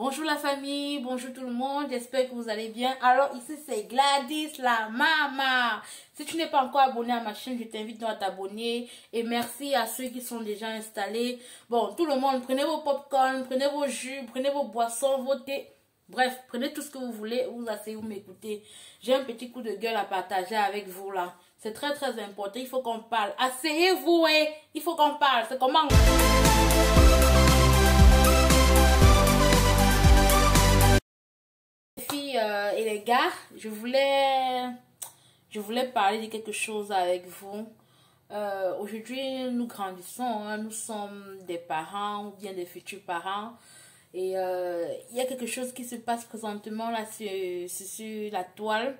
Bonjour la famille, bonjour tout le monde, j'espère que vous allez bien. Alors ici c'est Gladys la maman. Si tu n'es pas encore abonné à ma chaîne, je t'invite donc à t'abonner. Et merci à ceux qui sont déjà installés. Bon, tout le monde, prenez vos popcorn, prenez vos jus, prenez vos boissons, vos thés. Bref, prenez tout ce que vous voulez, vous asseyez, vous m'écoutez. J'ai un petit coup de gueule à partager avec vous là. C'est très important, il faut qu'on parle. Asseyez-vous, il faut qu'on parle. C'est comment? Les filles et les gars, je voulais parler de quelque chose avec vous. Aujourd'hui, nous grandissons, hein, nous sommes des parents ou bien des futurs parents. Et il y a quelque chose qui se passe présentement là sur la toile.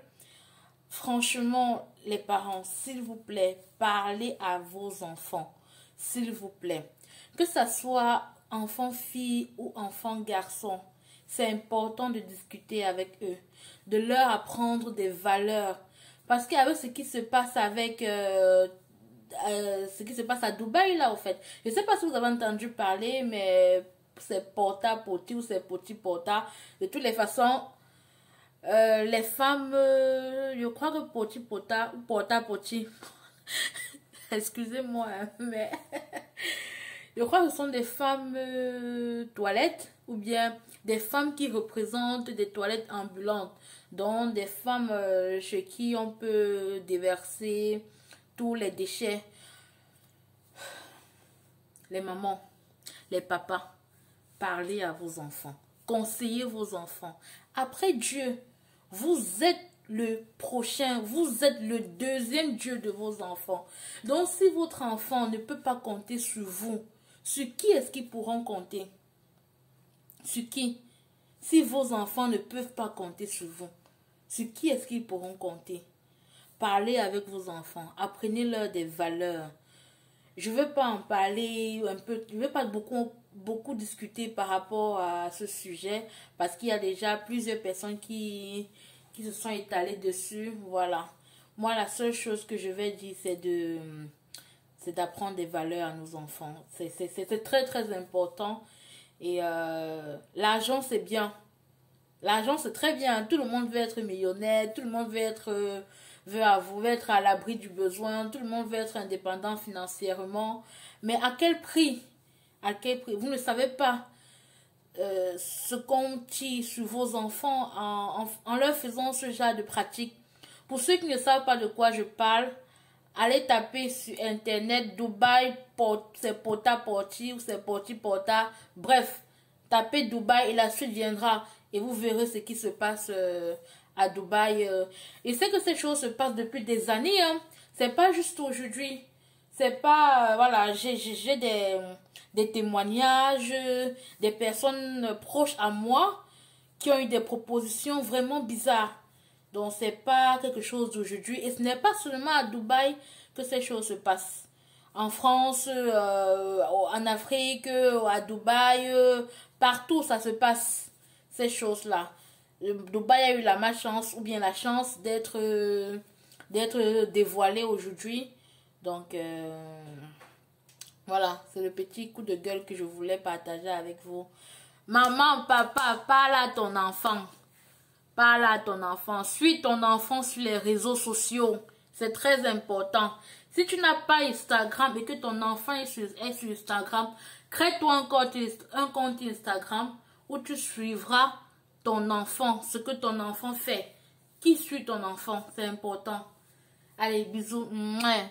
Franchement, les parents, s'il vous plaît, parlez à vos enfants. S'il vous plaît. Que ça soit enfant-fille ou enfant-garçon, c'est important de discuter avec eux. De leur apprendre des valeurs. Parce qu'avec ce qui se passe avec... ce qui se passe à Dubaï là, au fait. Je ne sais pas si vous avez entendu parler, mais c'est porta-potty ou c'est poti-porta. De toutes les façons... les femmes, je crois que poti-pota ou porta-potty, excusez-moi, hein, mais je crois que ce sont des femmes toilettes ou bien des femmes qui représentent des toilettes ambulantes, donc des femmes chez qui on peut déverser tous les déchets. Les mamans, les papas, parlez à vos enfants, conseillez vos enfants. Après Dieu, vous êtes le prochain, vous êtes le deuxième Dieu de vos enfants. Donc si votre enfant ne peut pas compter sur vous, sur qui est-ce qu'ils pourront compter? Sur qui? Si vos enfants ne peuvent pas compter sur vous, sur qui est-ce qu'ils pourront compter? Parlez avec vos enfants, apprenez-leur des valeurs. Je ne veux pas en parler un peu, je ne veux pas beaucoup discuter par rapport à ce sujet parce qu'il y a déjà plusieurs personnes qui se sont étalées dessus. Voilà. Moi, la seule chose que je vais dire, c'est d'apprendre des valeurs à nos enfants. C'est très important. Et l'argent, c'est bien. L'argent, c'est très bien. Tout le monde veut être millionnaire. Tout le monde veut être à l'abri du besoin. Tout le monde veut être indépendant financièrement. Mais à quel prix? À quel prix? Vous ne savez pas ce qu'on tire sur vos enfants en leur faisant ce genre de pratique. Pour ceux qui ne savent pas de quoi je parle, allez taper sur internet Dubaï, c'est porta-potty ou c'est porti-porta. Bref, tapez Dubaï et la suite viendra. Et vous verrez ce qui se passe à Dubaï. Et c'est que ces choses se passent depuis des années. Hein. C'est pas juste aujourd'hui. C'est pas... voilà, j'ai des témoignages, des personnes proches à moi qui ont eu des propositions vraiment bizarres. Donc, c'est pas quelque chose d'aujourd'hui. Et ce n'est pas seulement à Dubaï que ces choses se passent. En France, en Afrique, à Dubaï, partout ça se passe. Ces choses-là. Dubaï a eu la malchance ou bien la chance d'être dévoilé aujourd'hui. Donc, voilà, c'est le petit coup de gueule que je voulais partager avec vous. Maman, papa, parle à ton enfant. Parle à ton enfant. Suis ton enfant sur les réseaux sociaux. C'est très important. Si tu n'as pas Instagram et que ton enfant est sur Instagram, crée-toi un compte Instagram où tu suivras ton enfant, ce que ton enfant fait. Qui suit ton enfant? C'est important. Allez, bisous. Mouais.